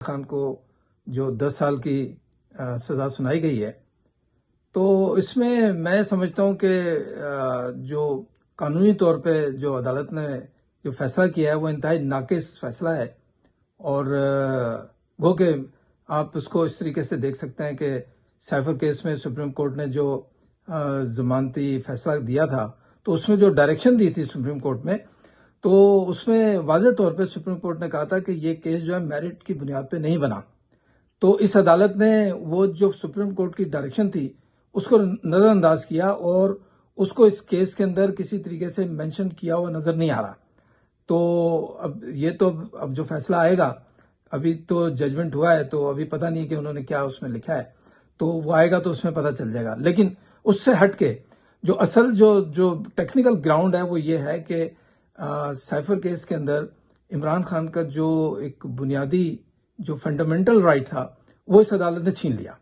خان کو جو 10 سال کی سزا سنائی گئی ہے، تو اس میں سمجھتا ہوں کہ جو قانونی طور پہ جو عدالت نے جو فیصلہ کیا ہے وہ انتہائی ناقص فیصلہ ہے، اور گو کہ آپ اس کو اس طریقے سے دیکھ سکتے ہیں کہ سائفر کیس میں سپریم کورٹ نے جو ضمانتی فیصلہ دیا تھا، تو اس میں جو ڈائریکشن دی تھی سپریم کورٹ میں، تو اس میں واضح طور پہ سپریم کورٹ نے کہا تھا کہ یہ کیس جو ہے میرٹ کی بنیاد پہ نہیں بنا۔ تو اس عدالت نے وہ جو سپریم کورٹ کی ڈائریکشن تھی اس کو نظر انداز کیا، اور اس کو اس کیس کے اندر کسی طریقے سے مینشن کیا ہوا نظر نہیں آ رہا۔ تو اب جو فیصلہ آئے گا، ابھی تو ججمنٹ ہوا ہے، تو ابھی پتہ نہیں کہ انہوں نے کیا اس میں لکھا ہے، تو وہ آئے گا تو اس میں پتہ چل جائے گا۔ لیکن اس سے ہٹ کے جو اصل جو ٹیکنیکل گراؤنڈ ہے وہ یہ ہے کہ سائفر کیس کے اندر عمران خان کا جو ایک بنیادی جو فنڈامنٹل رائٹ تھا وہ اس عدالت نے چھین لیا۔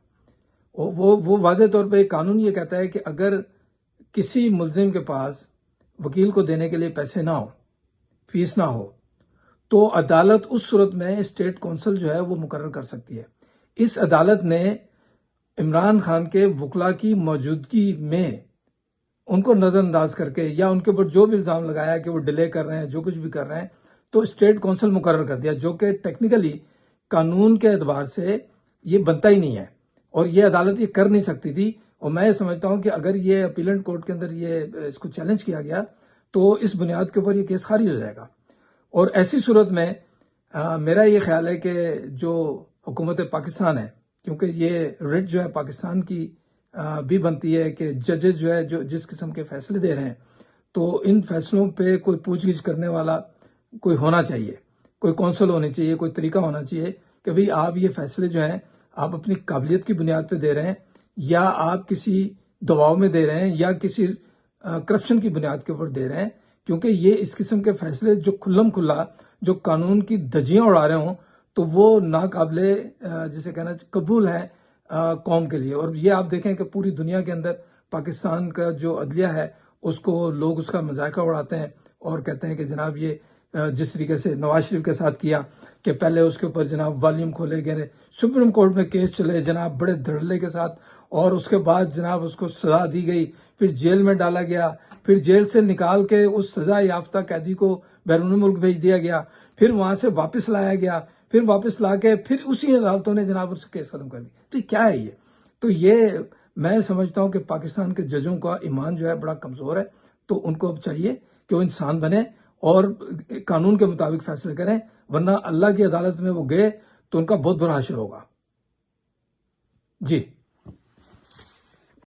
وہ واضح طور پہ قانون یہ کہتا ہے کہ اگر کسی ملزم کے پاس وکیل کو دینے کے لیے پیسے نہ ہو، فیس نہ ہو، تو عدالت اس صورت میں اسٹیٹ کونسل جو ہے وہ مقرر کر سکتی ہے۔ اس عدالت نے عمران خان کے وکلاء کی موجودگی میں ان کو نظر انداز کر کے یا ان کے اوپر جو بھی الزام لگایا کہ وہ ڈیلے کر رہے ہیں، جو کچھ بھی کر رہے ہیں، تو اسٹیٹ کونسل مقرر کر دیا، جو کہ ٹیکنیکلی قانون کے اعتبار سے یہ بنتا ہی نہیں ہے، اور یہ عدالت یہ کر نہیں سکتی تھی۔ اور میں سمجھتا ہوں کہ اگر یہ اپیلنٹ کورٹ کے اندر اس کو چیلنج کیا گیا تو اس بنیاد کے اوپر یہ کیس خارج ہو جائے گا، اور ایسی صورت میں میرا یہ خیال ہے کہ جو حکومت پاکستان ہے، کیونکہ یہ رٹ جو ہے پاکستان کی بھی بنتی ہے کہ ججز جو ہے جو جس قسم کے فیصلے دے رہے ہیں، تو ان فیصلوں پہ کوئی پوچھ گچھ کرنے والا کوئی ہونا چاہیے، کوئی کونسل ہونی چاہیے، کوئی طریقہ ہونا چاہیے کہ بھئی آپ یہ فیصلے جو ہیں آپ اپنی قابلیت کی بنیاد پہ دے رہے ہیں، یا آپ کسی دباؤ میں دے رہے ہیں، یا کسی کرپشن کی بنیاد کے اوپر دے رہے ہیں، کیونکہ یہ اس قسم کے فیصلے جو کھلم کھلا جو قانون کی دھجیاں اڑا رہے ہوں تو وہ ناقابل جسے کہنا قبول ہے قوم کے لیے۔ اور یہ آپ دیکھیں کہ پوری دنیا کے اندر پاکستان کا جو عدلیہ ہے اس کو لوگ اس کا مذاق اڑاتے ہیں اور کہتے ہیں کہ جناب یہ جس طریقے سے نواز شریف کے ساتھ کیا کہ پہلے اس کے اوپر جناب والیوم کھولے گئے، سپریم کورٹ میں کیس چلے جناب بڑے دھڑلے کے ساتھ، اور اس کے بعد جناب اس کو سزا دی گئی، پھر جیل میں ڈالا گیا، پھر جیل سے نکال کے اس سزا یافتہ قیدی کو بیرون ملک بھیج دیا گیا، پھر وہاں سے واپس لایا گیا، پھر واپس لا کے پھر اسی عدالتوں نے جناب اس کیس ختم کر دی۔ تو یہ کیا ہے یہ؟ تو یہ میں سمجھتا ہوں کہ پاکستان کے ججوں کا ایمان جو ہے بڑا کمزور ہے، تو ان کو اب چاہیے کہ وہ انسان بنے اور قانون کے مطابق فیصلے کریں، ورنہ اللہ کی عدالت میں وہ گئے تو ان کا بہت برا حشر ہوگا۔ جی